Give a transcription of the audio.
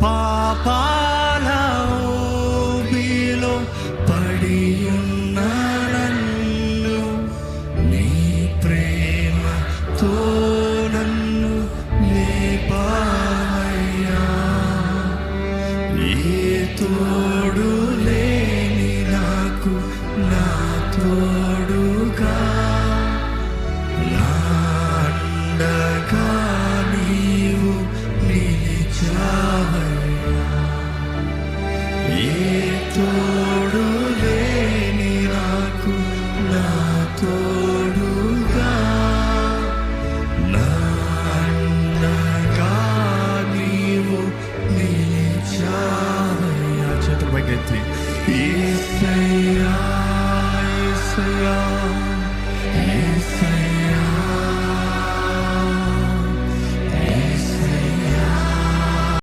పాపాల ఊబిలో పడియున్న నన్ను నీ ప్రేమతో నన్ను లేపావయ్యా. ఏ తోడు లేని నాకు నా తోడుగా నా అండగా నీవు నిలిచావయ్యా. ఏ తోడు లేని నాకు నా తోడుగా నా అండగా నీవు నిలిచావయ్యా. చేతుల పైకెత్తి యేసయ్యా యేసయ్యా